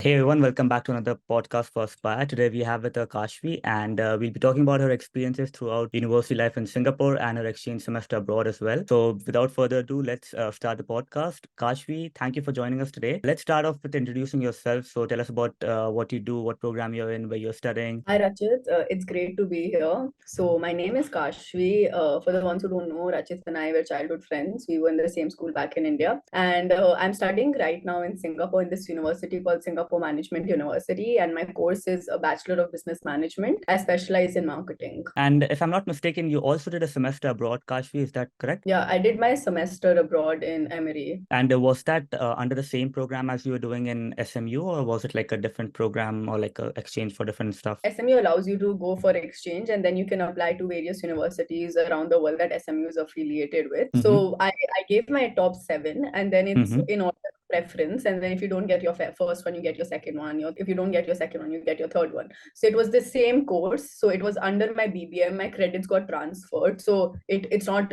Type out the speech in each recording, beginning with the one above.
Hey everyone, welcome back to another podcast for Uspire. Today we have with Kashvi, and we'll be talking about her experiences throughout university life in Singapore and her exchange semester abroad as well. So without further ado, let's start the podcast. Kashvi, thank you for joining us today. Let's start off with introducing yourself. So tell us about what you do, what program you're in, where you're studying. Hi Rachit, it's great to be here. So my name is Kashvi. For the ones who don't know, Rachit and I were childhood friends. We were in the same school back in India, and I'm studying right now in Singapore in this university called Singapore Management University, and my course is a Bachelor of Business Management. I specialize in marketing. And if I'm not mistaken, you also did a semester abroad, Kashvi, is that correct? Yeah, I did my semester abroad in Emory. And was that under the same program as you were doing in SMU, or was it like a different program or like a exchange for different stuff? SMU allows you to go for exchange and then you can apply to various universities around the world that SMU is affiliated with. Mm-hmm. So I gave my top seven and then it's in order of preference. And then if you don't get your first one, you get your second one. If you don't get your second one, you get your third one. So it was the same course. So it was under my BBM. My credits got transferred. So it's not,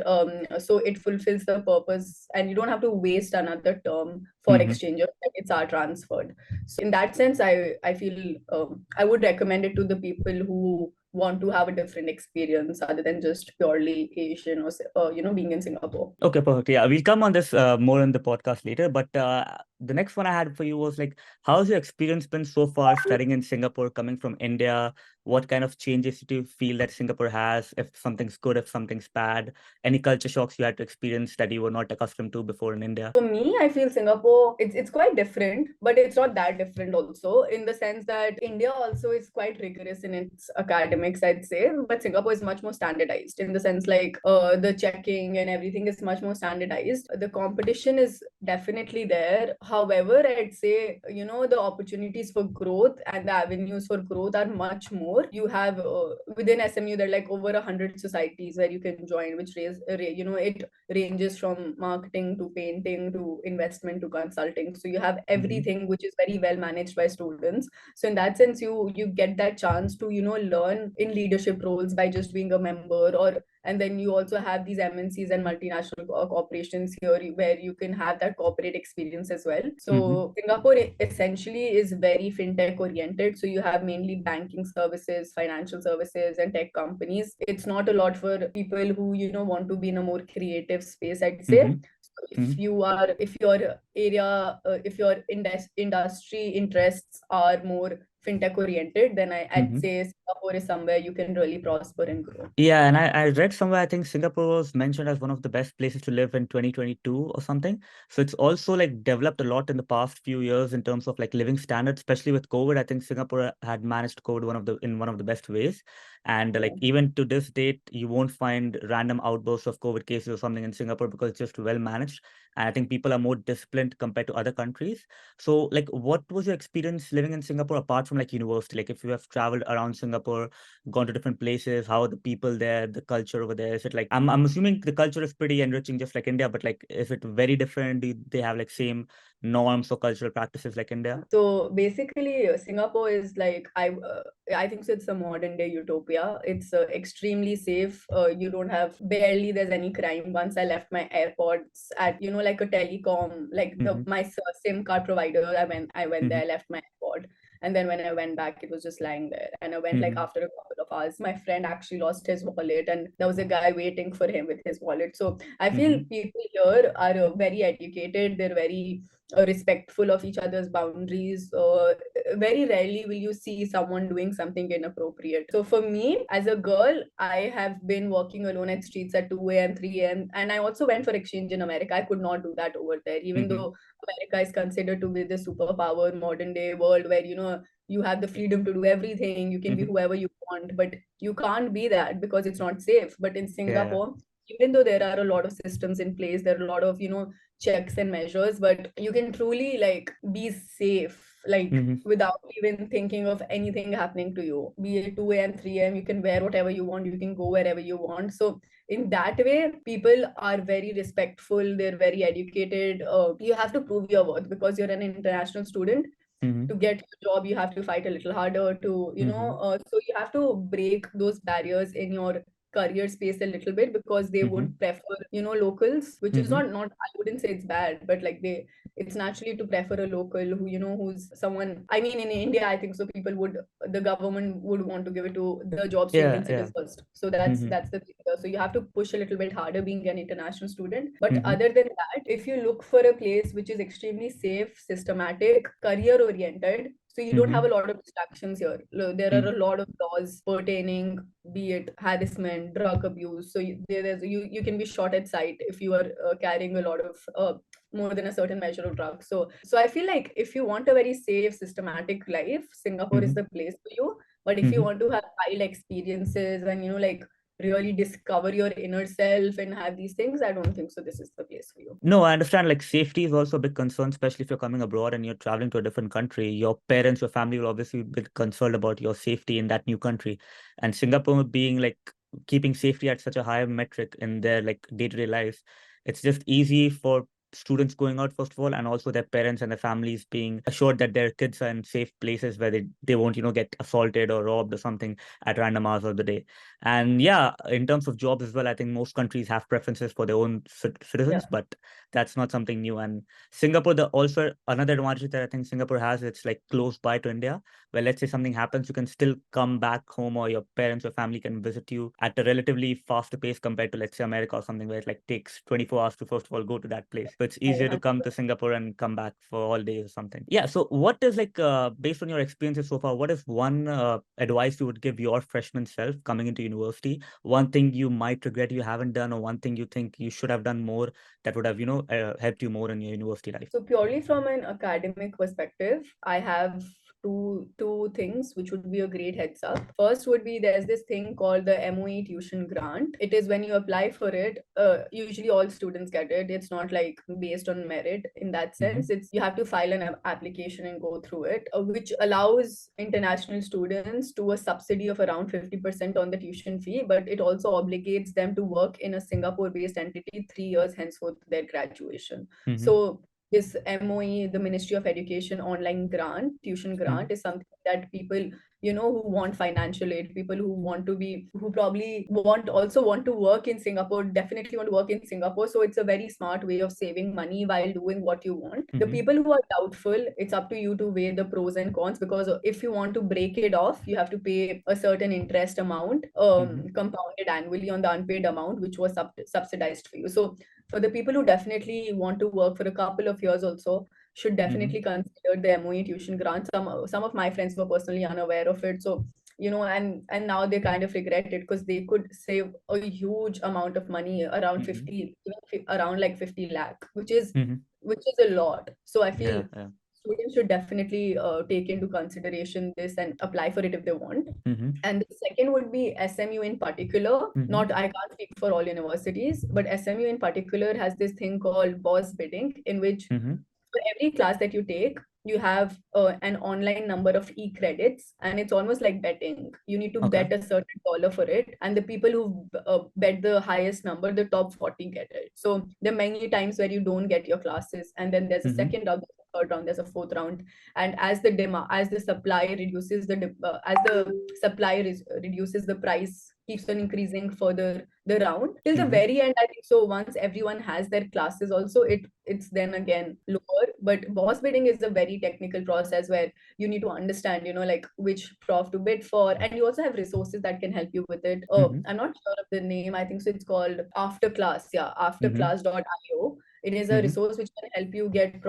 so it fulfills the purpose and you don't have to waste another term for exchange. Your credits are transferred. So in that sense, I feel I would recommend it to the people who want to have a different experience other than just purely Asian or being in Singapore. Okay, perfect. Yeah, we'll come on this more in the podcast later. But the next one I had for you was like, how's your experience been so far studying in Singapore, coming from India? What kind of changes do you feel that Singapore has? If something's good, if something's bad, any culture shocks you had to experience that you were not accustomed to before in India? For me, I feel Singapore, it's quite different, but it's not that different also in the sense that India also is quite rigorous in its academics, I'd say. But Singapore is much more standardized in the sense like the checking and everything is much more standardized. The competition is definitely there. However, I'd say, the opportunities for growth and the avenues for growth are much more. You have within SMU, there are like over 100 societies where you can join, which it ranges from marketing to painting to investment to consulting. So you have everything which is very well managed by students. So in that sense, you get that chance to learn in leadership roles by just being a member, or and then you also have these MNCs and multinational corporations here where you can have that corporate experience as well. So Singapore essentially is very fintech oriented. So you have mainly banking services, financial services, and tech companies. It's not a lot for people who want to be in a more creative space, I'd say. So if your area, if your industry interests are more fintech oriented, then I'd say Singapore is somewhere you can really prosper and grow. Yeah, and I read somewhere, I think Singapore was mentioned as one of the best places to live in 2022 or something. So it's also like developed a lot in the past few years in terms of like living standards, especially with COVID. I think Singapore had managed COVID in one of the best ways. And like even to this date, you won't find random outbursts of COVID cases or something in Singapore because it's just well managed. And I think people are more disciplined compared to other countries. So like what was your experience living in Singapore apart from like university? Like if you have traveled around Singapore, gone to different places, how are the people there, the culture over there? Is it like I'm assuming the culture is pretty enriching just like India, but like is it very different? Do they have like same norms or cultural practices like India? So basically, Singapore is like I think so. It's a modern day utopia. It's extremely safe. You don't have barely there's any crime. Once I left my AirPods at like a telecom like my SIM card provider. I went there. I left my AirPod, and then when I went back, it was just lying there. And I went like after a couple of hours. My friend actually lost his wallet, and there was a guy waiting for him with his wallet. So I feel people here are very educated. They're very respectful of each other's boundaries. Very rarely will you see someone doing something inappropriate. So for me, as a girl, I have been walking alone at streets at 2 a.m., 3 a.m. And I also went for exchange in America. I could not do that over there, even though America is considered to be the superpower modern day world where, you have the freedom to do everything. You can be whoever you want, but you can't be that because it's not safe. But in Yeah. Singapore, even though there are a lot of systems in place, there are a lot of, checks and measures, but you can truly like be safe, like without even thinking of anything happening to you. Be it 2 a.m., 3 a.m., you can wear whatever you want, you can go wherever you want. So in that way, people are very respectful, they're very educated. You have to prove your worth because you're an international student. To get your job, you have to fight a little harder to, so you have to break those barriers in your career space a little bit because they would prefer locals, which is not I wouldn't say it's bad, but like it's naturally to prefer a local who, who's someone. I mean, in India, I think so. The government would want to give it to the jobs to Yeah, Indian yeah. citizens first. So that's Mm-hmm. that's the thing. So you have to push a little bit harder being an international student. But Mm-hmm. other than that, if you look for a place which is extremely safe, systematic, career oriented, so you don't have Mm-hmm. a lot of distractions here. There are a lot of laws pertaining, be it harassment, drug abuse. So you can be shot at sight if you are carrying a lot of more than a certain measure of drugs. So I feel like if you want a very safe, systematic life, Singapore is Mm-hmm. the place for you. But if you Mm-hmm. want to have wild experiences and like really discover your inner self and have these things, I don't think so. This is the place for you. No, I understand like safety is also a big concern, especially if you're coming abroad and you're traveling to a different country. Your parents, your family will obviously be concerned about your safety in that new country. And Singapore being like keeping safety at such a high metric in their like day-to-day lives, it's just easy for students going out, first of all, and also their parents and their families being assured that their kids are in safe places where they won't, get assaulted or robbed or something at random hours of the day. And yeah, in terms of jobs as well, I think most countries have preferences for their own Yeah. citizens, but that's not something new. And Singapore, the also another advantage that I think Singapore has, it's like close by to India, where let's say something happens, you can still come back home, or your parents or family can visit you at a relatively faster pace compared to, let's say, America or something, where it like takes 24 hours to first of all go to that place. So it's easier to come to Singapore and come back for all days or something. Yeah. So what is like, based on your experiences so far, what is one advice you would give your freshman self coming into university? One thing you might regret you haven't done, or one thing you think you should have done more that would have, helped you more in your university life? So purely from an academic perspective, I have two things which would be a great heads up. First would be there's this thing called the MOE tuition grant. It is when you apply for it, usually all students get it. It's not like based on merit in that Mm-hmm. sense. It's you have to file an application and go through it, which allows international students to a subsidy of around 50% on the tuition fee, but it also obligates them to work in a Singapore-based entity 3 years henceforth their graduation. Mm-hmm. So this MOE, the Ministry of Education online grant, tuition Mm-hmm. grant, is something that people, who want financial aid, people who probably want to work in Singapore, definitely want to work in Singapore. So it's a very smart way of saving money while doing what you want. The Mm-hmm. people who are doubtful, it's up to you to weigh the pros and cons, because if you want to break it off, you have to pay a certain interest amount, Mm-hmm. compounded annually on the unpaid amount, which was subsidized for you. So for the people who definitely want to work for a couple of years also, should Mm-hmm. definitely consider the MOE tuition grant. Some of my friends were personally unaware of it. So, and now they kind of regret it because they could save a huge amount of money, around Mm-hmm. 50, around like 50 lakh, which is Mm-hmm. a lot. So I feel Yeah, yeah. students should definitely take into consideration this and apply for it if they want. Mm-hmm. And the second would be SMU in particular. Mm-hmm. Not, I can't speak for all universities, but SMU in particular has this thing called boss bidding, in which Mm-hmm. for every class that you take, you have an online number of e-credits, and it's almost like betting. You need to Okay. bet a certain dollar for it, and the people who bet the highest number, the top 40, get it. So there are many times where you don't get your classes, and then there's a Mm-hmm. second round, there's a third round, there's a fourth round, and as the demand, as the supply reduces, as the supply reduces, the price keeps on increasing further the round till the Mm-hmm. very end. I think so. Once everyone has their classes, also it's then again lower. But boss bidding is a very technical process where you need to understand, like which prof to bid for, and you also have resources that can help you with it. Mm-hmm. I'm not sure of the name. I think so. It's called Afterclass. Yeah, Mm-hmm. afterclass.io. It is a Mm-hmm. resource which can help you get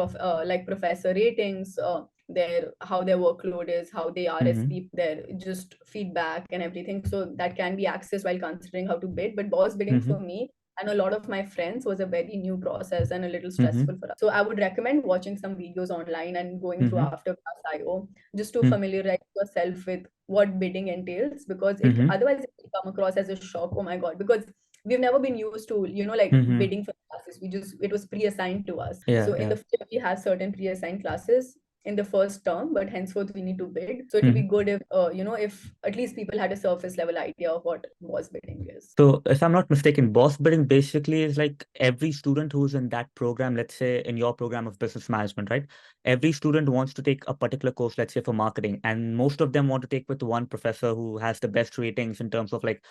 like professor ratings, how their workload is, how they Mm-hmm. RSP, their just feedback and everything. So that can be accessed while considering how to bid. But boss bidding Mm-hmm. for me and a lot of my friends was a very new process and a little Mm-hmm. stressful for us. So I would recommend watching some videos online and going through Mm-hmm. Afterclass.io just to familiarize yourself with what bidding entails, because it Mm-hmm. otherwise it will come across as a shock. Oh my God, because we've never been used to, like Mm-hmm. bidding for classes. It was pre-assigned to us. Yeah, So in yeah. the we have certain pre-assigned classes in the first term, but henceforth we need to bid. So it will be Mm-hmm. good if if at least people had a surface level idea of what was bidding is. So, if I'm not mistaken, boss bidding basically is like every student who's in that program, let's say in your program of business management, right? Every student wants to take a particular course, let's say for marketing, and most of them want to take with one professor who has the best ratings in terms of like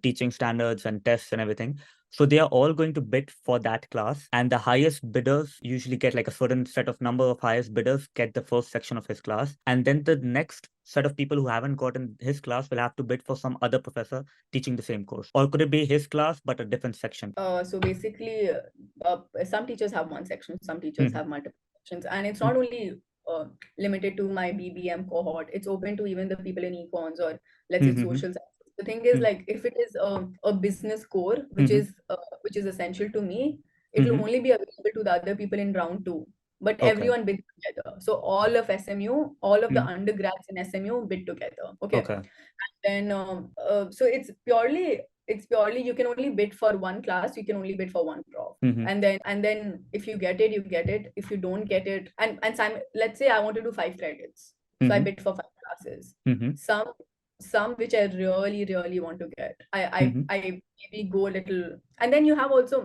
teaching standards and tests and everything. So they are all going to bid for that class, and the highest bidders usually get like a certain set of number of highest bidders get the first section of his class, and then the next set of people who haven't gotten his class will have to bid for some other professor teaching the same course. Or could it be his class but a different section? So basically, some teachers have one section, some teachers Mhm. have multiple sections, and it's not only limited to my BBM cohort. It's open to even the people in econs or let's say Mhm. social sciences. The thing is, Mhm. like, if it is a business core, Mhm. which is essential to me, it will Mhm. only be available to the other people in round two. But Okay. everyone bid together. So all of SMU, all of the Mhm. undergrads in SMU bid together. Okay. Okay. Then so it's purely you can only bid for one class, you can only bid for one prof. Mhm. And then if you get it, you get it. If you don't get it, let's say I want to do 5 credits, so I Mhm. bid for 5 classes. Mhm. Some which I really really want to get, I I Mhm. I maybe go a little. And then you have also,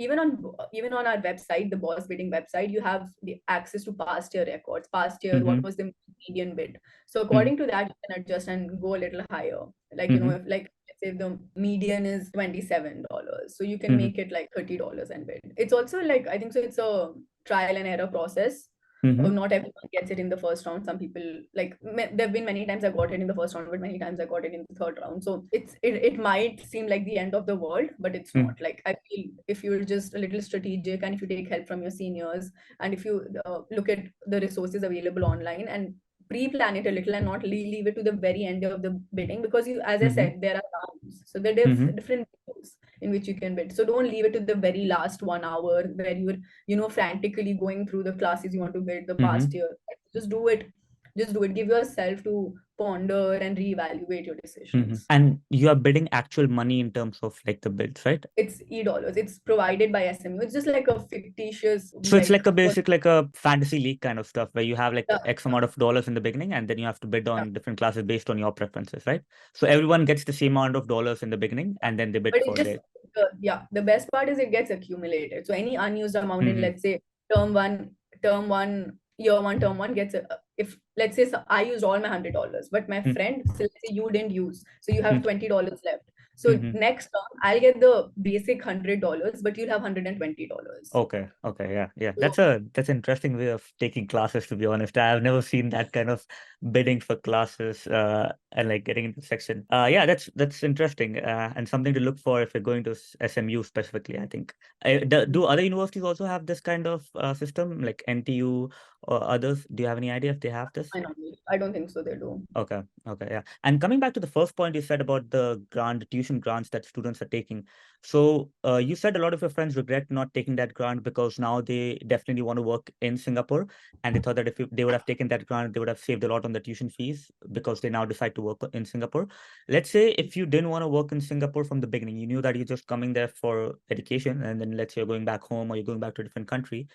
even on our website, the boss bidding website, you have the access to past year records, past year what Mhm. was the median bid. So Mhm. according to that, you can adjust and go a little higher. Like, Mhm. if, like, let's say the median is $27, so you can Mhm. make it like $30 and bid. It's also like, I think so, it's a trial and error process. Mhm. Not everyone gets it in the first round. Some people, like, there have been many times I got it in the first round, but many times I got it in the third round. So it might seem like the end of the world, but it's Mhm. not. Like, I feel if you're just a little strategic, and if you take help from your seniors, and if you look at the resources available online and pre-plan it a little, and not leave it to the very end of the bidding, because you, as I Mhm. said, there are rounds, so there are Mhm. different windows in which you can bid. So don't leave it to the very last 1 hour where you're frantically going through the classes you want to bid the past Mhm. year. Just do it, give yourself to ponder and reevaluate your Mhm. decisions. And you are bidding actual money in terms of like the bids, right? It's $E. It's provided by SMU. It's just like a fictitious, So it's like, like a basic, like a fantasy league kind of stuff where you have like yeah, X amount of dollars in the beginning and then you have to bid yeah. on different classes based on your preferences, right? So everyone gets the same amount of dollars in the beginning and then they bid But it for just, their. the best part is it gets accumulated. So any unused amount in, Mhm. let's say, term one, year one, term one gets a, if let's say, I used all my $100, but my Mhm. friend, so let's say you didn't use, so you have $20 left. So Mhm. next term, I'll get the basic $100, but you'll have $120. Okay. Okay. Yeah. Yeah. So That's an interesting way of taking classes, to be honest. I've never seen that kind of bidding for classes and like getting into section. Yeah, that's interesting and something to look for if you're going to SMU specifically, I think. Do other universities also have this kind of system, like NTU or others? Do you have any idea if they have this? I don't think so they do. Okay, okay, yeah. And coming back to the first point you said about the tuition grants that students are taking. So you said a lot of your friends regret not taking that grant because now they definitely want to work in Singapore, and they thought that if they would have taken that grant, they would have saved a lot on the tuition fees because they now decide to work in Singapore. Let's say if you didn't want to work in Singapore from the beginning, you knew that you're just coming there for education, and then let's say you're going back home or you're going back to a different country.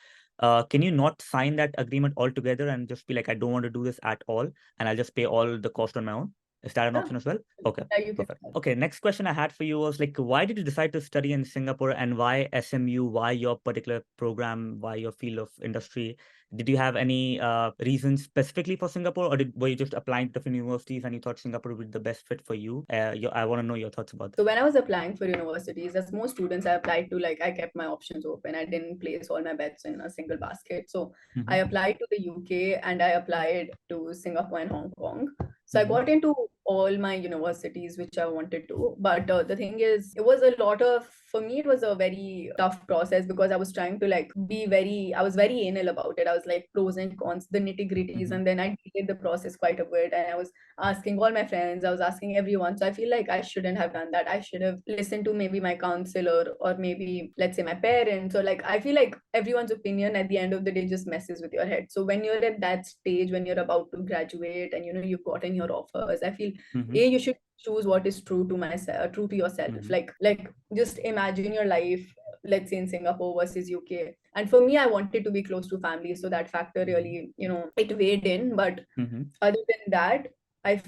Can you not sign that agreement altogether and just be like, I don't want to do this at all? And I'll just pay all the cost on my own. Is that an Yeah, option as well? Okay, yeah, you can. perfect. Okay, next question I had for you was like, why did you decide to study in Singapore and why SMU? Why your particular program? Why your field of industry? Did you have any reasons specifically for Singapore, or were you just applying to different universities and you thought Singapore would be the best fit for you? I want to know your thoughts about that. So when I was applying for universities, as most students, I applied to, like, I kept my options open. I didn't place all my bets in a single basket. So I Mm-hmm. applied to the UK and I applied to Singapore and Hong Kong. So I Mm-hmm. got into all my universities which I wanted to. But the thing is, it was a lot of, for me, it was a very tough process because I was trying to, like, I was very anal about it. I was like pros and cons, the nitty gritties. Mm-hmm. And then I delayed the process quite a bit. And I was asking all my friends, I was asking everyone. So I feel like I shouldn't have done that. I should have listened to maybe my counselor or maybe, let's say, my parents. Or, like, I feel like everyone's opinion at the end of the day just messes with your head. So when you're at that stage, when you're about to graduate and you've gotten your offers, I feel Mm-hmm. you should choose what is true to myself, true to yourself. Mm-hmm. Like just imagine your life, let's say, in Singapore versus UK. And for me, I wanted to be close to family, so that factor really, it weighed in. But Mm-hmm. other than that, I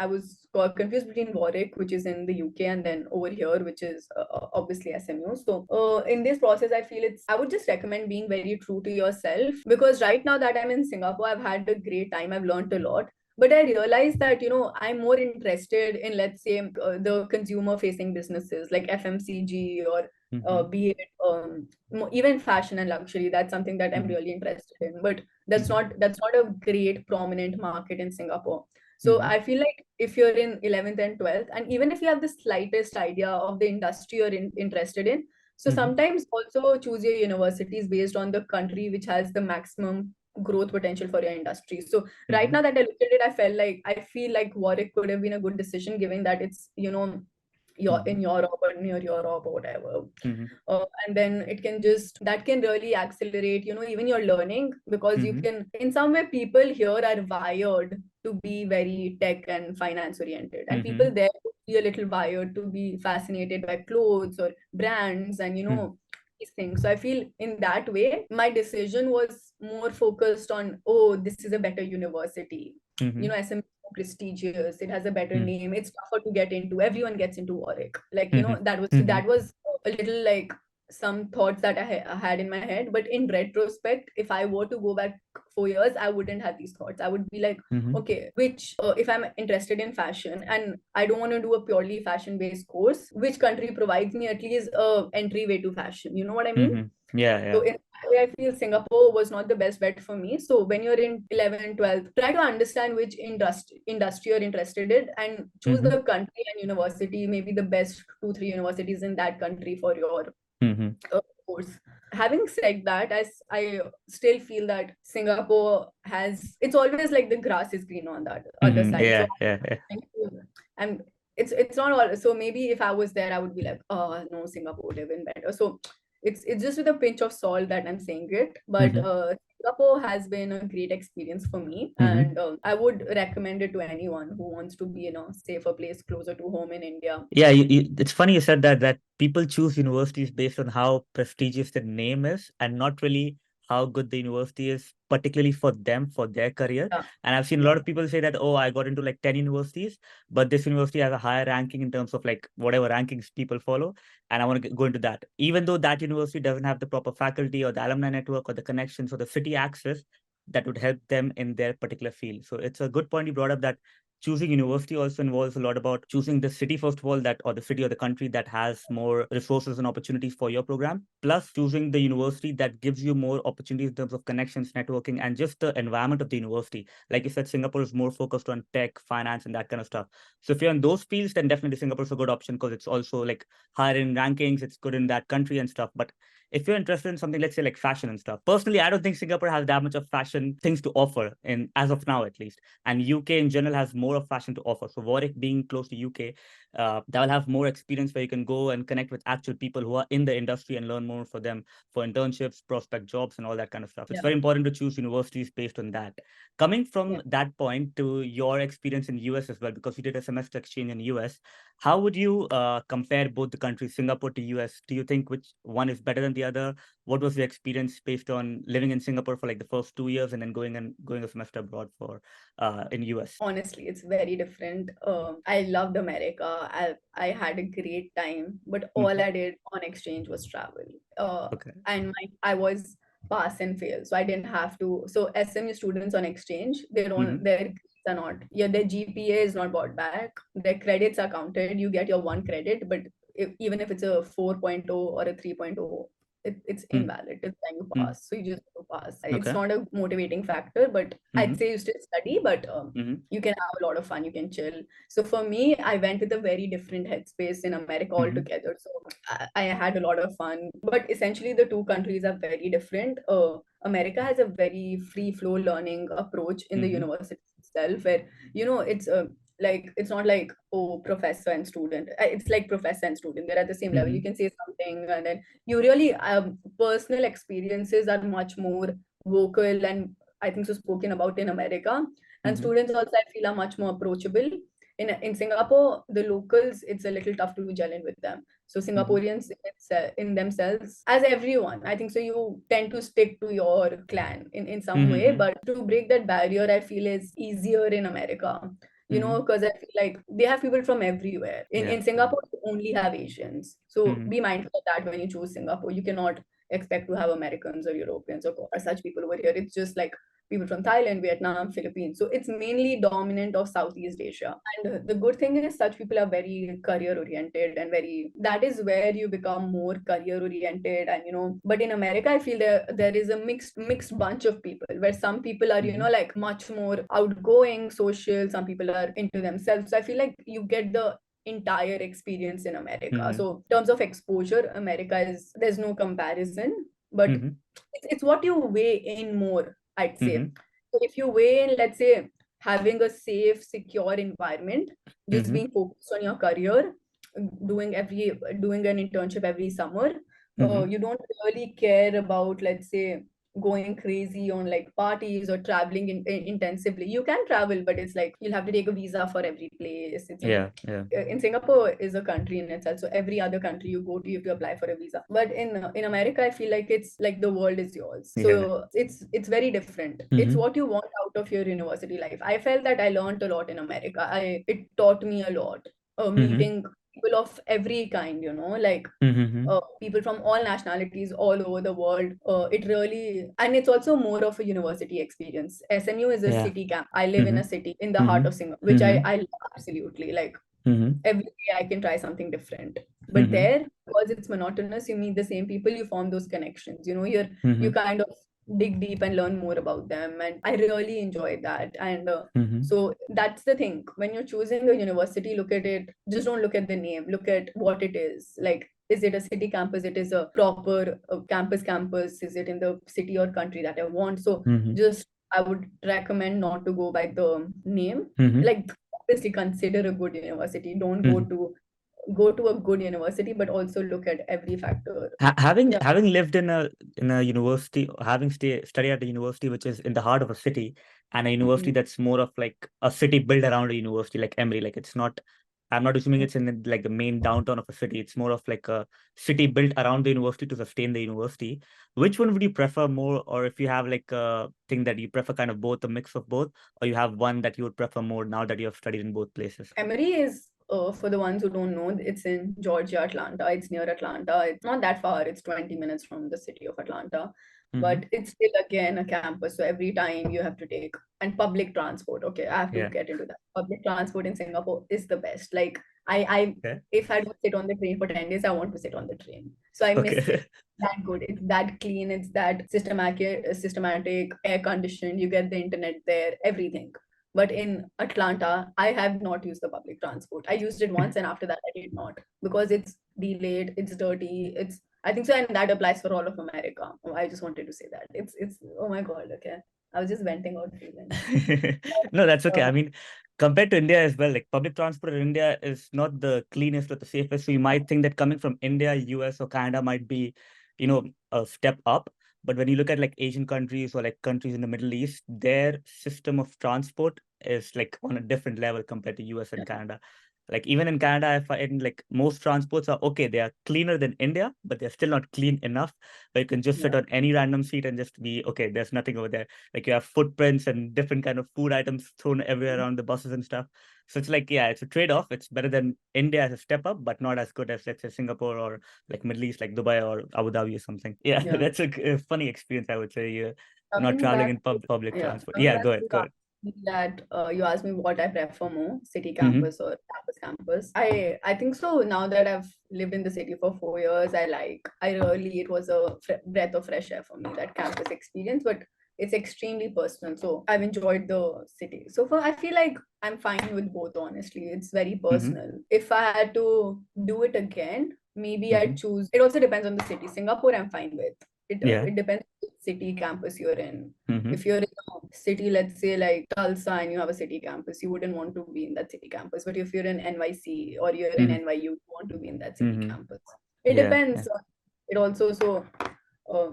was confused between Warwick, which is in the UK, and then over here, which is obviously SMU. So in this process, I would just recommend being very true to yourself, because right now that I'm in Singapore, I've had a great time. I've learned a lot. But I realized that, I'm more interested in, let's say, the consumer facing businesses like FMCG, or Mm-hmm. be it even fashion and luxury. That's something that I'm Mm-hmm. really interested in. But that's Mm-hmm. not a great prominent market in Singapore. So Mm-hmm. I feel like if you're in 11th and 12th, and even if you have the slightest idea of the industry you're interested in, so Mm-hmm. sometimes also choose your universities based on the country which has the maximum growth potential for your industry. So right Mm-hmm. now that I look at it, I feel like Warwick could have been a good decision, given that it's, you're Mm-hmm. in Europe or near Europe or whatever. Mm-hmm. And then that can really accelerate, even your learning, because you Mm-hmm. can, in some way, people here are wired to be very tech and finance oriented, and Mm-hmm. people there would be a little wired to be fascinated by clothes or brands and, these things. So I feel in that way, my decision was more focused on, oh, this is a better university. Mm-hmm. SM is more prestigious, it has a better Mm-hmm. name, it's tougher to get into, everyone gets into Warwick. Like, Mm-hmm. that was a little like some thoughts that I had in my head. But in retrospect, if I were to go back 4 years, I wouldn't have these thoughts. I would be like, Mm-hmm. okay, which if I'm interested in fashion and I don't want to do a purely fashion based course, which country provides me at least a entryway to fashion? You know what I mean? Mm-hmm. Yeah, So yeah. in that way, I feel Singapore was not the best bet for me. So when you're in 11 and 12, try to understand which industry you're interested in, and choose Mm-hmm. the country and university, maybe the best 2, 3 universities in that country for your Mm-hmm. course. Having said that, as I still feel that Singapore it's always like the grass is green on that other Mm-hmm. side. So Yeah, yeah, yeah. I'm it's not all. So maybe if I was there, I would be like, oh no, Singapore would have been better. So it's just with a pinch of salt that I'm saying it. But Mm-hmm. Singapore has been a great experience for me, Mm-hmm. and I would recommend it to anyone who wants to be in a safer place closer to home in India. Yeah, it's funny you said that people choose universities based on how prestigious the name is and not really how good the university is, particularly for them, for their career. Yeah, And I've seen a yeah, lot of people say that, oh, I got into like 10 universities, but this university has a higher ranking in terms of like whatever rankings people follow, and I want to go into that. Even though that university doesn't have the proper faculty or the alumni network or the connections or the city access that would help them in their particular field. So it's a good point you brought up that choosing university also involves a lot about choosing the city first of all, that or the city or the country that has more resources and opportunities for your program, plus choosing the university that gives you more opportunities in terms of connections, networking, and just the environment of the university. Like you said, Singapore is more focused on tech, finance, and that kind of stuff. So if you're in those fields, then definitely Singapore is a good option because it's also like higher in rankings, it's good in that country and stuff. But if you're interested in something, let's say like fashion and stuff, personally, I don't think Singapore has that much of fashion things to offer, in as of now at least. And UK in general has more of fashion to offer. So Warwick being close to UK, that will have more experience where you can go and connect with actual people who are in the industry and learn more for them for internships, prospect jobs, and all that kind of stuff. It's yeah, very important to choose universities based on that. Coming yeah. from that point to your experience in US as well, because you did a semester exchange in US, how would you compare both the countries, Singapore to US? Do you think which one is better than the other? What was the experience based on living in Singapore for like the first 2 years and then going a semester abroad for in US? Honestly, it's very different. I loved America. I had a great time, but all Mm-hmm. I did on exchange was travel. Okay. And I was pass and fail, so I didn't have to. So SMU students on exchange, they Mm-hmm. don't their grades are not, yeah, their GPA is not brought back. Their credits are counted. You get your one credit, but even if it's a 4.0 or a 3.0, it's invalid till the time you Mm-hmm. pass. So you just have to pass. It's Okay. not a motivating factor, but I'd Mm-hmm. say you still study, but Mm-hmm. you can have a lot of fun, you can chill. So for me, I went with a very different headspace in America Mm-hmm. altogether. So I had a lot of fun, but essentially the two countries are very different. America has a very free flow learning approach in the Mm-hmm. university itself, where it's like, it's not like, oh, professor and student. It's like professor and student, they're at the same level. Mm-hmm. You can say something, and then you really personal experiences are much more vocal, and I think so spoken about in America. And Mm-hmm. students also, I feel, are much more approachable. In Singapore, the locals, it's a little tough to gel in with them. So Mm-hmm. Singaporeans in themselves, as everyone, I think so, you tend to stick to your clan in some way. Mm-hmm. But to break that barrier, I feel is easier in America. Mm-hmm. Because I feel like they have people from everywhere. Yeah. In Singapore, you only have Asians. So Mm-hmm. be mindful of that when you choose Singapore. You cannot expect to have Americans or Europeans or such people over here. It's just like people from Thailand, Vietnam, Philippines. So it's mainly dominant of Southeast Asia. And the good thing is such people are very career oriented and that is where you become more career oriented. And but in America, I feel there is a mixed bunch of people, where some people are, like much more outgoing, social, some people are into themselves. So I feel like you get the entire experience in America. So in terms of exposure, there's no comparison, but it's what you weigh in more, I'd say. So if you weigh in, let's say, having a safe, secure environment, just being focused on your career, doing an internship every summer, you don't really care about, let's say, going crazy on like parties or traveling intensively. You can travel, but it's like you'll have to take a visa for every place. It's in Singapore is a country in itself, so every other country you go to, you have to apply for a visa. But in America, I feel like it's like the world is yours. So it's very different. It's what you want out of your university life. I felt that I learned a lot in America. It taught me a lot. Meeting people of every kind, like people from all nationalities all over the world. It really, and it's also more of a university experience. SMU is a city camp. I live in a city in the heart of Singapore, which I love absolutely. Like every day I can try something different. But there, because it's monotonous, you meet the same people, you form those connections. You kind of dig deep and learn more about them, and I really enjoyed that. And so that's the thing. When you're choosing a university, look at it. Just don't look at the name. Look at what it is. Like, is it a city campus? It is a proper campus. Is it in the city or country that I want? So just I would recommend not to go by the name. Like, obviously consider a good university. Don't go to a good university, but also look at every factor. Having lived in a university, having studied at a university which is in the heart of a city, and a university that's more of like a city built around a university like Emory, like it's not, I'm not assuming it's in like the main downtown of a city. It's more of like a city built around the university to sustain the university. Which one would you prefer more? Or if you have like a thing that you prefer kind of both, a mix of both, or you have one that you would prefer more now that you have studied in both places? Emory is, for the ones who don't know, it's in Georgia, Atlanta. It's near Atlanta. It's not that far. It's 20 minutes from the city of Atlanta. But it's still, again, a campus. So every time you have to take, and public transport. Okay, I have to get into that. Public transport in Singapore is the best. Like, if I don't sit on the train for 10 days, I want to sit on the train. So I miss it. That good. It's that clean. It's that systematic, air conditioned. You get the internet there, everything. But in Atlanta, I have not used the public transport. I used it once, and after that, I did not, because it's delayed, it's dirty, I think so, and that applies for all of America. I just wanted to say that. It's oh my God, okay. I was just venting out feelings. No, that's okay. I mean, compared to India as well, like public transport in India is not the cleanest or the safest. So you might think that coming from India, US, or Canada might be, a step up. But when you look at like Asian countries or like countries in the Middle East, their system of transport is like on a different level compared to US and Canada. Like even in Canada, I find like most transports are okay. They are cleaner than India, but they're still not clean enough. Where you can just sit on any random seat and just be okay. There's nothing over there. Like you have footprints and different kind of food items thrown everywhere around the buses and stuff. So it's like, yeah, it's a trade-off. It's better than India as a step up, but not as good as, let's say, Singapore or like Middle East, like Dubai or Abu Dhabi or something. Yeah, that's a funny experience, I would say. You're not Coming traveling back in public transport. coming Yeah, back go to ahead, go ahead. that, you asked me what I prefer more, city campus or campus. I think so. Now that I've lived in the city for 4 years, it was a breath of fresh air for me, that campus experience. But it's extremely personal, so I've enjoyed the city. So far, I feel like I'm fine with both, honestly. It's very personal. If I had to do it again, maybe I'd choose, it also depends on the city. Singapore, I'm fine with it. It depends on the city campus you're in. If you're in a city, let's say like Tulsa, and you have a city campus, you wouldn't want to be in that city campus. But if you're in NYC or you're in NYU, you want to be in that city campus. It depends. It also, so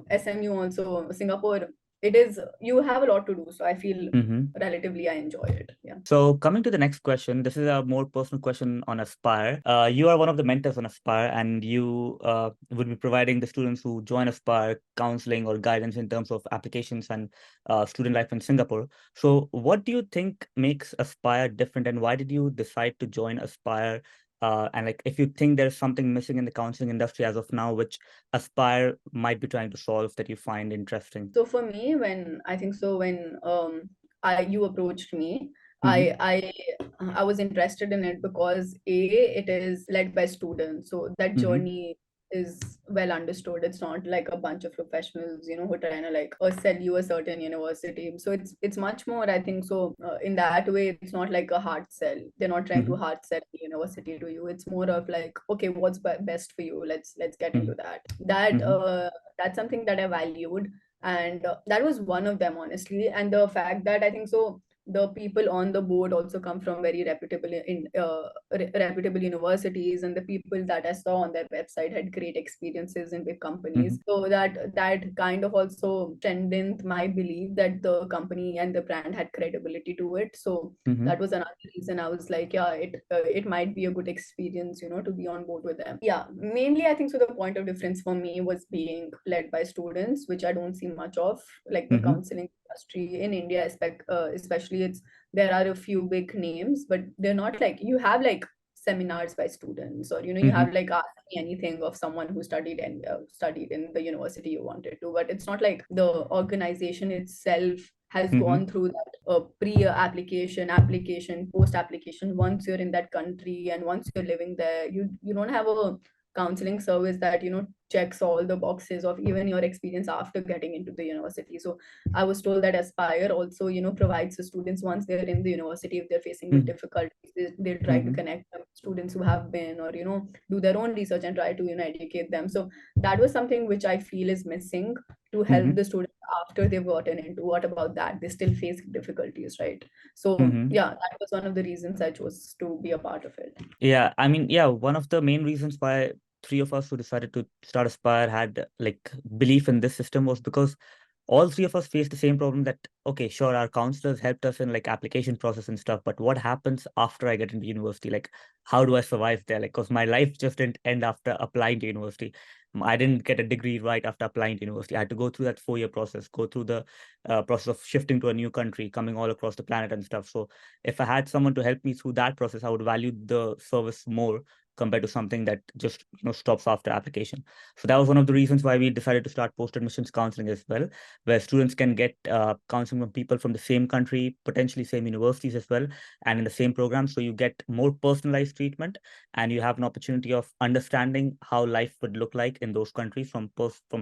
SMU also, Singapore, it is, you have a lot to do. So I feel relatively I enjoy it. Yeah. So coming to the next question, this is a more personal question on Aspire. You are one of the mentors on Aspire, and you would be providing the students who join Aspire counseling or guidance in terms of applications and student life in Singapore. So what do you think makes Aspire different, and why did you decide to join Aspire And like if you think there's something missing in the counseling industry as of now, which Aspire might be trying to solve that you find interesting. So for me, when I think so, when I you approached me, Mm-hmm. I I was interested in it because it is led by students, so that Mm-hmm. journey is well understood. It's not like a bunch of professionals, who are trying to like sell you a certain university. So it's much more, I think so. In that way, it's not like a hard sell. They're not trying to Mm-hmm. hard sell the university to you. It's more of like, okay, what's best for you? Let's get Mm-hmm. into that. That Mm-hmm. that's something that I valued, and that was one of them, honestly. And the fact that I think so the people on the board also come from very reputable universities, and the people that I saw on their website had great experiences in big Mm-hmm. companies, so that kind of also strengthened my belief that the company and the brand had credibility to it. So Mm-hmm. that was another reason I was like, yeah, it might be a good experience, to be on board with them. Yeah, mainly I think so the point of difference for me was being led by students, which I don't see much of, like the Mm-hmm. counseling industry in India, especially. It's There are a few big names, but they're not like, you have like seminars by students, or you Mm-hmm. have like ask me anything of someone who studied and studied in the university you wanted to, but it's not like the organization itself has Mm-hmm. gone through that application, post application. Once you're in that country and once you're living there, you don't have a counseling service that checks all the boxes of even your experience after getting into the university. So I was told that Aspire also provides the students, once they're in the university, if they're facing with Mm-hmm. difficulties, they try to Mm-hmm. connect them with students who have been, or do their own research and try to educate them. So that was something which I feel is missing, to help Mm-hmm. the students after they've gotten into. What about that? They still face difficulties, right? So Mm-hmm. yeah, that was one of the reasons I chose to be a part of it. Yeah, I mean, yeah, one of the main reasons why three of us who decided to start Aspire had like belief in this system was because all three of us face the same problem that, okay, sure, our counselors helped us in like application process and stuff, but what happens after I get into university? Like, how do I survive there? Like, because my life just didn't end after applying to university. I didn't get a degree right after applying to university. I had to go through that 4 year process, go through the process of shifting to a new country, coming all across the planet and stuff. So if I had someone to help me through that process, I would value the service more compared to something that just stops after application. So that was one of the reasons why we decided to start post admissions counseling as well, where students can get counseling from people from the same country, potentially same universities as well, and in the same program. So you get more personalized treatment, and you have an opportunity of understanding how life would look like in those countries from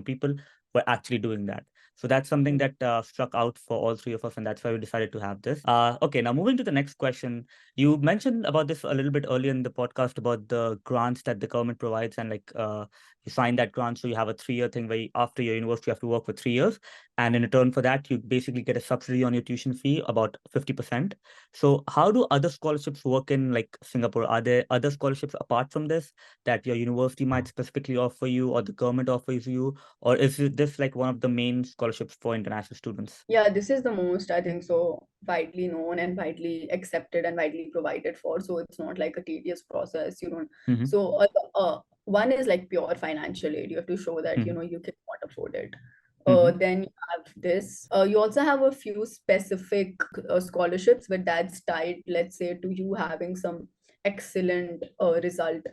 people who are actually doing that. So that's something that struck out for all three of us, and that's why we decided to have this. Okay, now moving to the next question. You mentioned about this a little bit earlier in the podcast about the grants that the government provides, and like you sign that grant, so you have a 3 year thing where after your university you have to work for 3 years, and in return for that you basically get a subsidy on your tuition fee about 50%. So how do other scholarships work in like Singapore? Are there other scholarships apart from this that your university might specifically offer you, or the government offers you, or is this like one of the main scholarships for international students? Yeah, this is the most, I think so, widely known and widely accepted and widely provided for. So it's not like a tedious process. You don't. Mm-hmm. So one is like pure financial aid. You have to show that Mm-hmm. you cannot afford it. Mm-hmm. Then you have this. You also have a few specific scholarships, but that's tied, let's say, to you having some excellent result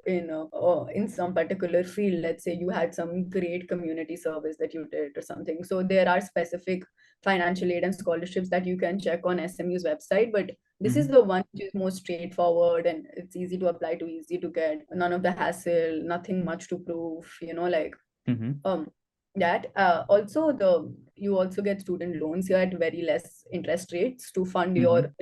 in some particular field. Let's say you had some great community service that you did or something. So there are specific financial aid and scholarships that you can check on SMU's website. But this is Mm-hmm. the one which is most straightforward, and it's easy to apply to, easy to get. None of the hassle, nothing much to prove. Like Mm-hmm. um that also the you also get student loans here at very less interest rates to fund Mm-hmm. your,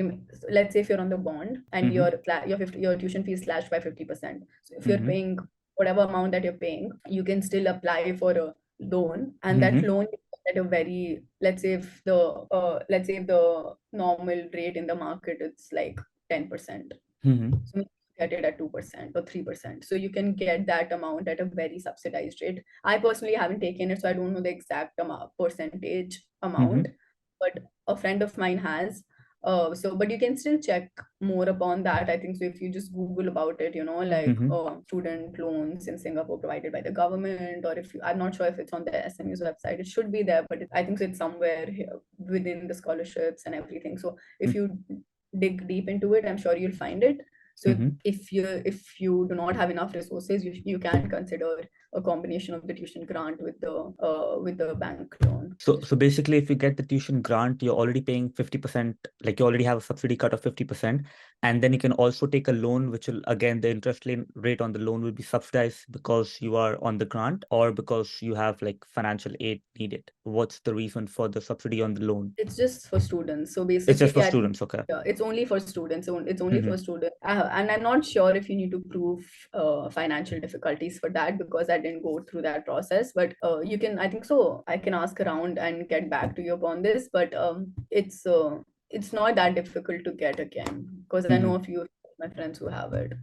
let's say if you're on the bond and Mm-hmm. your tuition fee is slashed by 50%. So if you're Mm-hmm. paying whatever amount that you're paying, you can still apply for a loan, and that Mm-hmm. loan at a very, let's say if the normal rate in the market it's like 10%. Mm-hmm. So you get it at 2% or 3%. So you can get that amount at a very subsidized rate. I personally haven't taken it, so I don't know the exact percentage Mm-hmm. amount, but a friend of mine has. But you can still check more upon that. I think so. If you just Google about it, like Mm-hmm. student loans in Singapore provided by the government, or if you, I'm not sure if it's on the SMU's website. It should be there, but I think so it's somewhere here within the scholarships and everything. So if you dig deep into it, I'm sure you'll find it. So Mm-hmm. if you do not have enough resources, you can consider a combination of the tuition grant with the bank loan. So basically, if you get the tuition grant, you're already paying 50%, like you already have a subsidy cut of 50%. And then you can also take a loan, which will, again, the interest rate on the loan will be subsidized because you are on the grant or because you have like financial aid needed. What's the reason for the subsidy on the loan? It's just for students. So It's just basically, for I think students, okay. it's only for students. It's only Mm-hmm. for students. And I'm not sure if you need to prove financial difficulties for that because I didn't go through that process. But you can, I think so. I can ask around and get back to you upon this. But it's not that difficult to get again because I know Mm-hmm. a few of my friends who have it.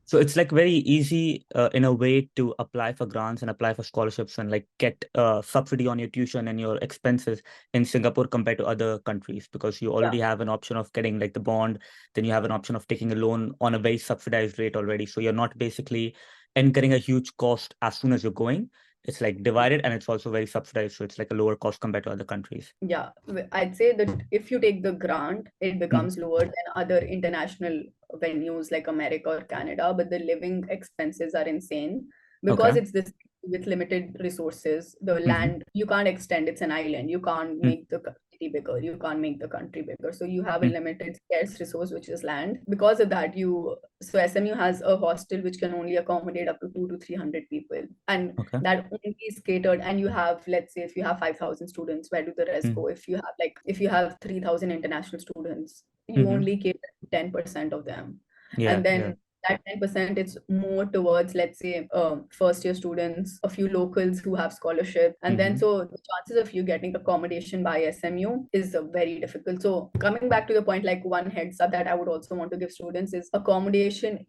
So it's like very easy in a way to apply for grants and apply for scholarships and like get subsidy on your tuition and your expenses in Singapore compared to other countries because you Yeah. already have an option of getting like the bond, then you have an option of taking a loan on a very subsidized rate already. So you're not basically incurring a huge cost as soon as you're going. It's like divided and it's also very subsidized. So it's like a lower cost compared to other countries. Yeah, I'd say that if you take the grant, it Mm. becomes lower than other international venues like America or Canada, but the living expenses are insane because Okay. it's this with limited resources. The Mm-hmm. land you can't extend, it's an island. You can't make the city bigger, you can't make the country bigger. So you have a Mm-hmm. limited scarce resource, which is land. Because of that, so SMU has a hostel which can only accommodate up to 200 to 300 people. And Okay. that only is catered, and you have, let's say, if you have 5,000 students, where do the rest Mm-hmm. go? If you have 3,000 international students, you Mm-hmm. only cater to 10% of them. Yeah. And Yeah. then that 10%, it's more towards, let's say, first year students, a few locals who have scholarship. And then Mm-hmm. so the chances of you getting accommodation by SMU is very difficult. So coming back to the point, like one heads up that I would also want to give students is accommodation.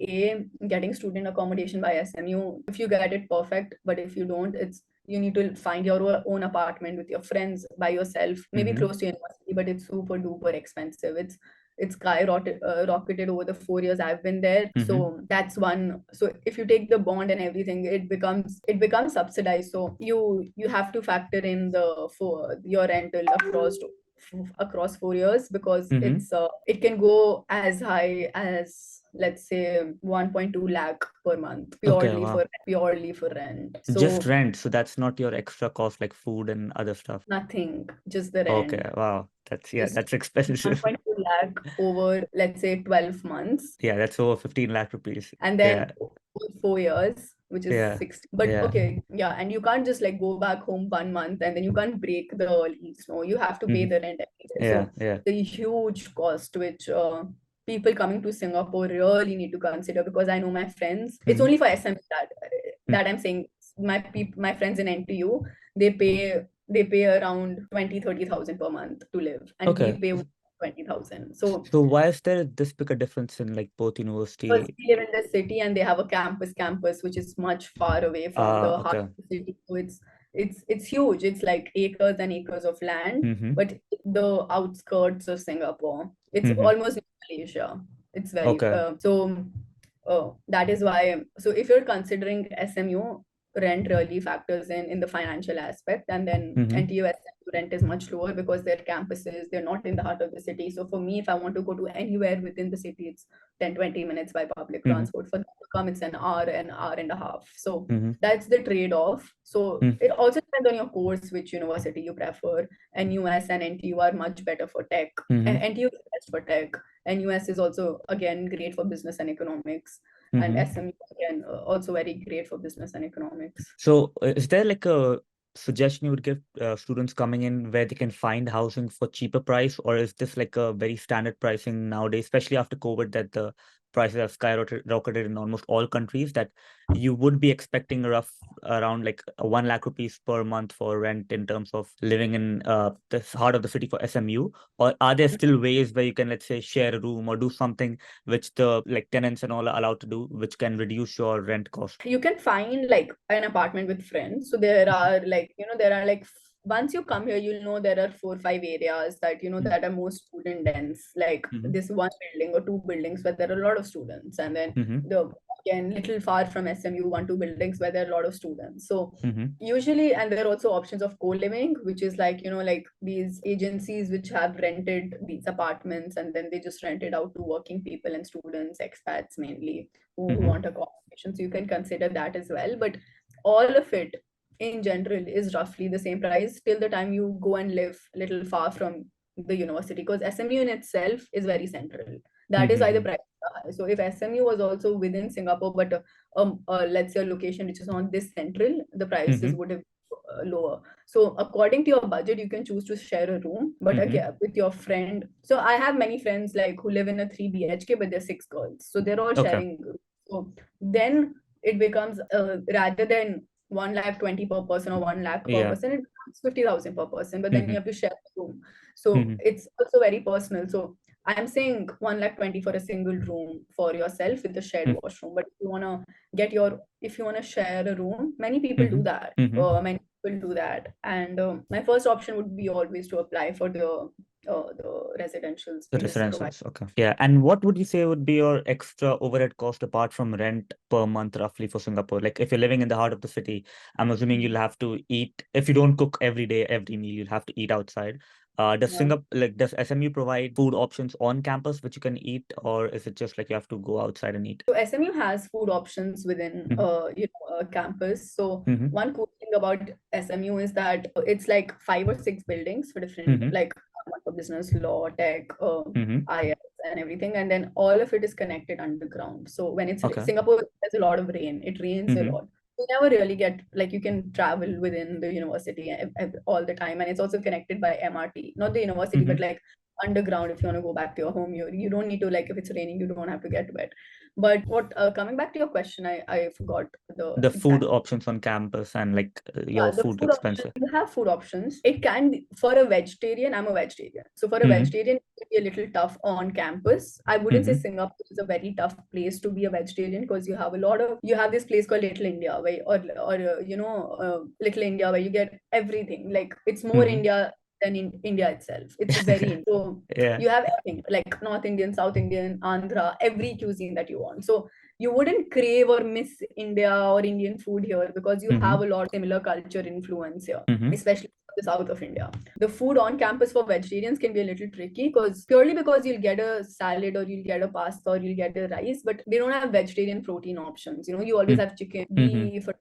Getting student accommodation by SMU, if you get it, perfect. But if you don't, you need to find your own apartment with your friends by yourself, maybe Mm-hmm. close to university, but it's super duper expensive. It's skyrocketed rocketed over the 4 years I've been there. Mm-hmm. So that's one. So if you take the bond and everything, it becomes subsidized. So you have to factor in for your rental across 4 years because Mm-hmm. it can go as high as, let's say, 1.2 lakh per month Okay. purely Wow. for rent. Just So rent, so that's not your extra cost like food and other stuff. nothing, just the Okay, rent. wow. That's yeah, Just that's expensive. 1.2 lakh over, let's say, 12 months. Yeah, that's over 15 lakh rupees. And Yeah, then 4 years, which is yeah, 60. But yeah. okay, yeah, and you can't just like go back home 1 month and then you can't break the lease. No, you have to pay Hmm. the rent anyway. Yeah, So yeah. the huge cost which people coming to Singapore really need to consider, because I know my friends. It's Hmm. only for SM that Hmm. I'm saying. My friends in NTU, they pay around 20,000 to 30,000 per month to live, and we Okay. pay 20,000. So So why is there this big a difference in like both because university? we live in the city and they have a campus which is much far away from the heart Okay. of the city. So it's huge. It's like acres and acres of land, Mm-hmm. but the outskirts of Singapore, it's Mm-hmm. almost Malaysia. It's very Okay. that is why. So if you're considering SMU, rent really factors in the financial aspect, and then Mm-hmm. NTU SMU rent is much lower because their campuses, they're not in the heart of the city. So for me, if I want to go to anywhere within the city, it's 10 to 20 minutes by public Mm-hmm. transport. For them to come, it's an hour and a half. So Mm-hmm. that's the trade-off. So Mm-hmm. it also depends on your course, which university you prefer. NUS and NTU are much better for tech. Mm-hmm. NTU is best for tech. NUS is also again great for business and economics. And Mm-hmm. SMU again also very great for business and economics. So, is there like a suggestion you would give students coming in where they can find housing for cheaper price, or is this like a very standard pricing nowadays, especially after COVID, that the prices have skyrocketed in almost all countries, that you would be expecting around like 1 lakh rupees per month for rent in terms of living in the heart of the city for SMU, or are there still ways where you can, let's say, share a room or do something which the like tenants and all are allowed to do, which can reduce your rent cost? You can find like an apartment with friends. So there are like once you come here, you'll know there are 4 or 5 areas that are more student dense, like Mm-hmm. this one building or two buildings where there are a lot of students, and then Mm-hmm. the again, little far from SMU, 1, 2 buildings where there are a lot of students. So Mm-hmm. usually, and there are also options of co-living, which is like, like these agencies which have rented these apartments and then they just rent it out to working people and students, expats mainly, who Mm-hmm. want accommodation. So you can consider that as well. But all of it in general is roughly the same price till the time you go and live a little far from the university, because SMU in itself is very central. That is why the Mm-hmm. price are high. So if SMU was also within Singapore, but let's say a location which is not this central, the prices Mm-hmm. would have lower. So according to your budget, you can choose to share a room, but Mm-hmm. again with your friend. So I have many friends like who live in a 3 BHK, but they're 6 girls, so they're all Okay. sharing. So then it becomes rather than 1,20,000 per person or 1 lakh per Yeah. person, it becomes 50,000 per person. But then you Mm-hmm. have to share a room, so Mm-hmm. it's also very personal. So I'm saying 1,20,000 for a single room for yourself with the shared washroom. But if you want to share a room, many people Mm-hmm. do that. Mm-hmm. Many people do that. And my first option would be always to apply for the residential The space provided. residentials. Okay. Yeah. And what would you say would be your extra overhead cost apart from rent per month, roughly for Singapore? Like if you're living in the heart of the city, I'm assuming you'll have to eat. If you don't cook every day, every meal, you'll have to eat outside. Yeah. Does SMU provide food options on campus which you can eat, or is it just like you have to go outside and eat? So SMU has food options within Mm-hmm. a campus. So Mm-hmm. one cool thing about SMU is that it's like 5 or 6 buildings for different, Mm-hmm. like one for business, law, tech, Mm-hmm. IS, and everything, and then all of it is connected underground. So when it's Okay. Singapore, there's a lot of rain. It rains a Mm-hmm. lot. You never really get, like, you can travel within the university all the time, and it's also connected by MRT, not the university, but Mm-hmm. like underground. If you want to go back to your home, you don't need to, like, if it's raining, you don't have to get wet. But what coming back to your question, I forgot the The food exact. options on campus and like your The food food option, expenses. you have food options. It can be for a vegetarian. I'm a vegetarian. So for a Mm-hmm. vegetarian, it can be a little tough on campus. I wouldn't say Mm-hmm. Singapore is a very tough place to be a vegetarian, because you have this place called Little India, where Little India, where you get everything. Like, it's more Mm-hmm. India than in India itself. It's very so Yeah. you have everything, like North Indian, South Indian, Andhra, every cuisine that you want. So you wouldn't crave or miss India or Indian food here, because you Mm-hmm. have a lot of similar culture influence here, Mm-hmm. especially the south of India. The food on campus for vegetarians can be a little tricky, because you'll get a salad or you'll get a pasta or you'll get a rice, but they don't have vegetarian protein options. You always have chicken, Mm-hmm. beef, or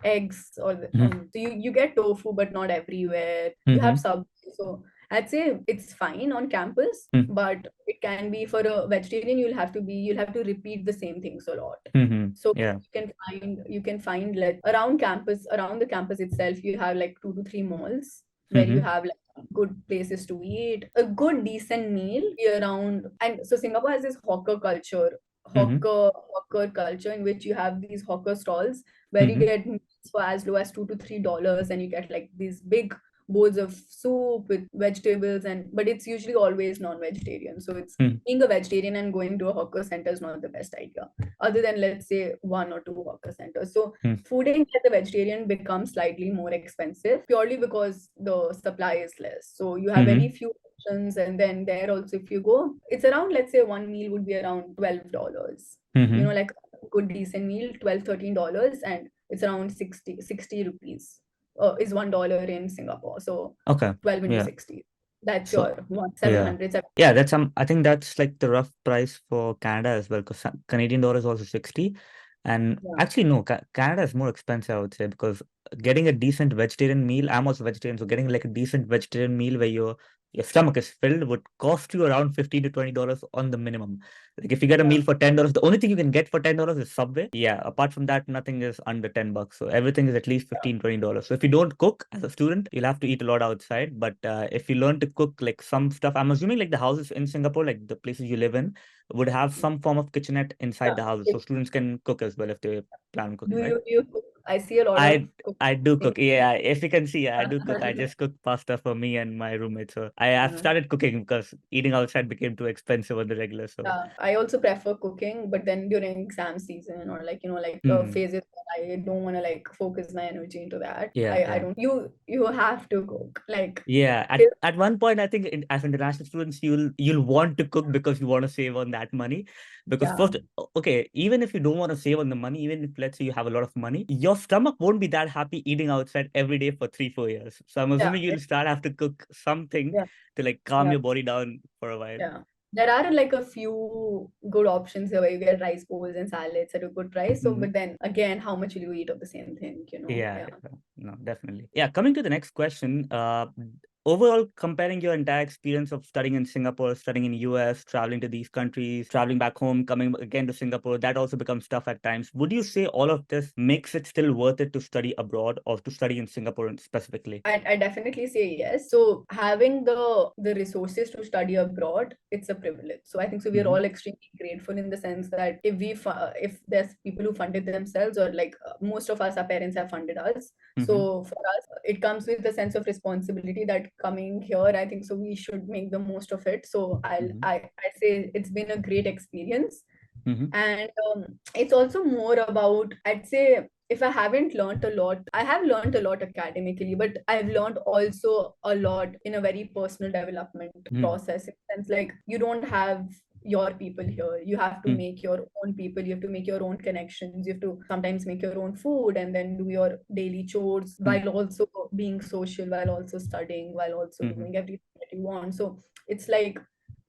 eggs, or Mm-hmm. so you get tofu, but not everywhere. You have Mm-hmm. sub. So I'd say it's fine on campus, but it can be for a vegetarian. You'll have to repeat the same things a lot. Mm-hmm. So Yeah. you can find like around the campus itself, you have like 2 to 3 malls where you Mm-hmm. have like good places to eat, a good decent meal be around. And so Singapore has this Mm-hmm. hawker culture, in which you have these hawker stalls where you Mm-hmm. get meals for as low as $2 to $3, and you get like these big bowls of soup with vegetables, and but it's usually always non-vegetarian. So it's being a vegetarian and going to a hawker center is not the best idea, other than, let's say, 1 or 2 hawker centers. So Mm-hmm. fooding as a vegetarian becomes slightly more expensive, purely because the supply is less. So you have very Mm-hmm. few options, and then there also, if you go, it's around, let's say, one meal would be around $12. Mm-hmm. Like a good decent meal, $12, $13, and it's around 60 rupees is $1 in Singapore. So Okay. 12 into Yeah. 60. That's So your one yeah. 700. Yeah, that's I think that's like the rough price for Canada as well, because Canadian dollar is also 60. And Yeah. actually, no, Canada is more expensive, I would say, because getting a decent vegetarian meal, I'm also vegetarian, so getting like a decent vegetarian meal where your stomach is filled would cost you around $15 to $20 on the minimum. Like if you get a Yeah. meal for $10, the only thing you can get for $10 is Subway. Yeah, apart from that, nothing is under $10. So everything is at least $15 to $20. So if you don't cook as a student, you'll have to eat a lot outside. But if you learn to cook like some stuff, I'm assuming like the houses in Singapore, like the places you live in, would have some form of kitchenette inside Yeah. the houses, so students can cook as well if they plan on cooking, Do right? you cook? I see a lot of I I do cooking. cook. Yeah, if you can see, I do cook. I just cook pasta for me and my roommate. So I have Uh, started cooking because eating outside became too expensive on the regular. So yeah, I also prefer cooking, but then during exam season or like, like mhm. phases where I don't want to like focus my energy into that. Yeah, I yeah. don't, you have to cook. Like Yeah, till, at one point, I think as international students, you'll want to cook because you want to save on that money. Because yeah, first, okay, even if you don't want to save on the money, even if let's say you have a lot of money, your stomach won't be that happy eating outside every day for 3, 4 years. So I'm yeah, assuming you'll start have to cook something yeah, to like calm yeah, your body down for a while. yeah. There are like a few good options here where you get rice bowls and salads at a good price. So, Hmm. but then again, how much will you eat of the same thing, Yeah, Yeah. yeah, no, definitely. Yeah, coming to the next question, overall comparing your entire experience of studying in Singapore, studying in US, traveling to these countries, traveling back home, coming again to Singapore, that also becomes tough at times. Would you say all of this makes it still worth it to study abroad or to study in Singapore specifically? I definitely say yes. So having the resources to study abroad, it's a privilege. So I think so we're Mm-hmm. all extremely grateful in the sense that if there's people who funded themselves or like most of us, our parents have funded us. Mm-hmm. So for us, it comes with the sense of responsibility that coming here, I think so we should make the most of it. So Mm-hmm. I say it's been a great experience. Mm-hmm. And it's also more about, I'd say, if I haven't learned a lot, I have learned a lot academically, but I've learned also a lot in a very personal development process. In the sense like you don't have your people here. You have to Mm-hmm. make your own people. You have to make your own connections. You have to sometimes make your own food and then do your daily chores while also being social, while also studying, while also Mm-hmm. doing everything that you want. So it's like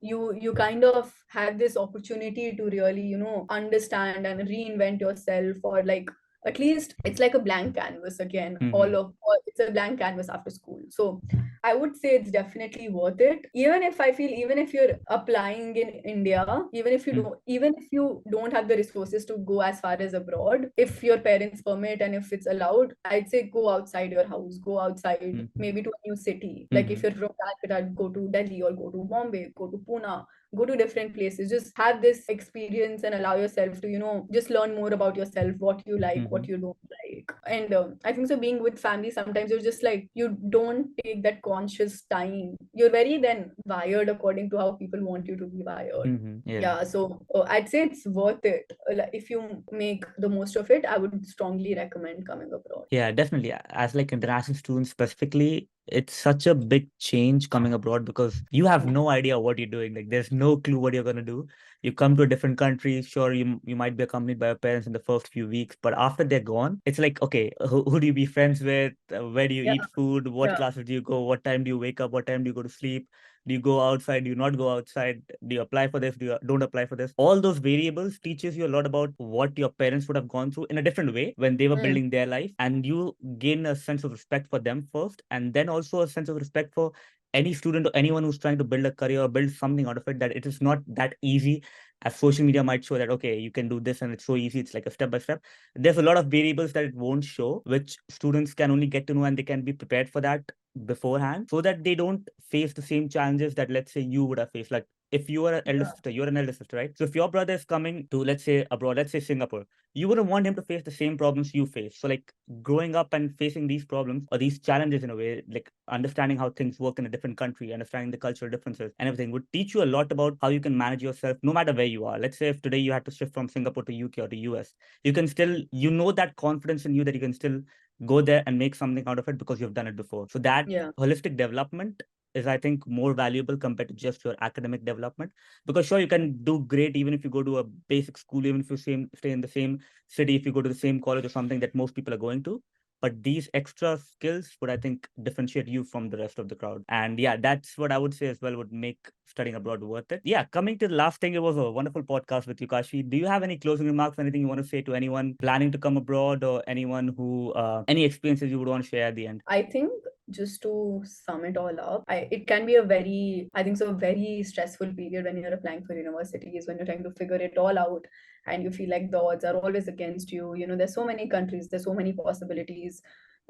you kind of have this opportunity to really understand and reinvent yourself, or like at least it's like a blank canvas again, Mm-hmm. it's a blank canvas after school. So I would say it's definitely worth it, even if you're applying in India, even if you don't have the resources to go as far as abroad, if your parents permit and if it's allowed, I'd say go outside your house, go outside Mm-hmm. maybe to a new city. Like Mm-hmm. if you're from Calcutta, go to Delhi or go to Bombay, go to Pune, go to different places, just have this experience and allow yourself to just learn more about yourself, what you like, Mm-hmm. what you don't like. And I think so being with family, sometimes you're just like you don't take that conscious time, you're very then wired according to how people want you to be wired. Mm-hmm. Yeah. Yeah, so I'd say it's worth it. Like, if you make the most of it, I would strongly recommend coming abroad. Yeah, definitely. As like international students specifically, it's such a big change coming abroad because you have no idea what you're doing. Like there's no clue what you're gonna do. You come to a different country, sure, you might be accompanied by your parents in the first few weeks, but after they're gone, it's like, okay, who do you be friends with? Where do you Yeah, eat food? What yeah, classes do you go? What time do you wake up? What time do you go to sleep? Do you go outside? Do you not go outside? Do you apply for this? Do you don't apply for this? All those variables teaches you a lot about what your parents would have gone through in a different way when they were mm, building their life, and you gain a sense of respect for them first, and then also a sense of respect for any student or anyone who's trying to build a career or build something out of it, that it is not that easy as social media might show that, okay, you can do this and it's so easy, it's like a step by step. There's a lot of variables that it won't show, which students can only get to know, and they can be prepared for that beforehand so that they don't face the same challenges that, let's say, you would have faced. Like if you are an elder yeah, sister, you're an elder sister, right? So if your brother is coming to, let's say, abroad, let's say Singapore, you wouldn't want him to face the same problems you face. So like growing up and facing these problems or these challenges in a way, like understanding how things work in a different country, understanding the cultural differences and everything would teach you a lot about how you can manage yourself no matter where you are. Let's say if today you had to shift from Singapore to UK or to US, you can still, that confidence in you that you can still go there and make something out of it because you've done it before. So that yeah, holistic development is, I think, more valuable compared to just your academic development. Because sure, you can do great even if you go to a basic school, even if you stay in the same city, if you go to the same college or something that most people are going to. But these extra skills would, I think, differentiate you from the rest of the crowd. And yeah, that's what I would say as well would make studying abroad worth it. Yeah, coming to the last thing, it was a wonderful podcast with you, Kashi. Do you have any closing remarks, anything you want to say to anyone planning to come abroad or anyone who, any experiences you would want to share at the end? I think just to sum it all up, it can be a very, I think so, a very stressful period when you're applying for universities, when you're trying to figure it all out and you feel like the odds are always against you. There's so many countries, there's so many possibilities.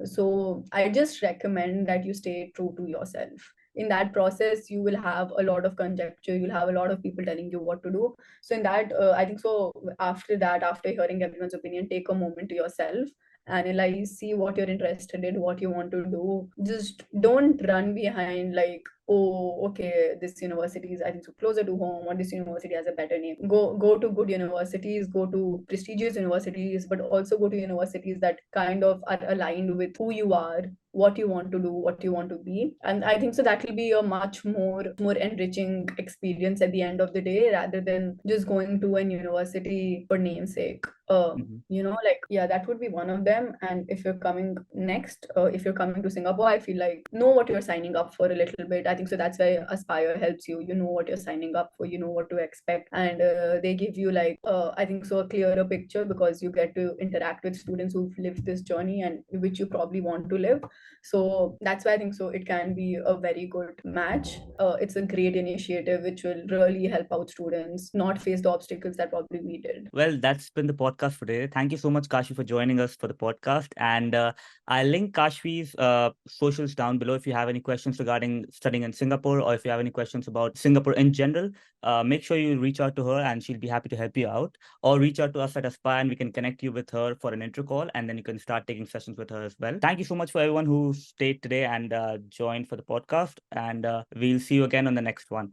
So I just recommend that you stay true to yourself. In that process, you will have a lot of conjecture, you'll have a lot of people telling you what to do. So in that, I think so, after that, after hearing everyone's opinion, take a moment to yourself analyze, see what you're interested in, what you want to do. Just don't run behind like, oh, okay, this university is, I think, so closer to home, or this university has a better name. Go to good universities, go to prestigious universities, but also go to universities that kind of are aligned with who you are, what you want to do, what you want to be. And I think so that will be a much more enriching experience at the end of the day, rather than just going to an university for namesake. Like, yeah, that would be one of them. And if you're coming next, if you're coming to Singapore, I feel like know what you're signing up for a little bit. I think so that's why Aspire helps you. You know what you're signing up for, you know what to expect, and they give you like, I think so, a clearer picture, because you get to interact with students who've lived this journey and which you probably want to live. So that's why I think so it can be a very good match. It's a great initiative which will really help out students not face the obstacles that probably we did. Well, that's been the podcast for today. Thank you so much, Kashvi, for joining us for the podcast. And I'll link Kashvi's socials down below if you have any questions regarding studying in Singapore, or if you have any questions about Singapore in general. Make sure you reach out to her and she'll be happy to help you out. Or reach out to us at Aspire and we can connect you with her for an intro call, and then you can start taking sessions with her as well. Thank you so much for everyone who stayed today and joined for the podcast. And we'll see you again on the next one.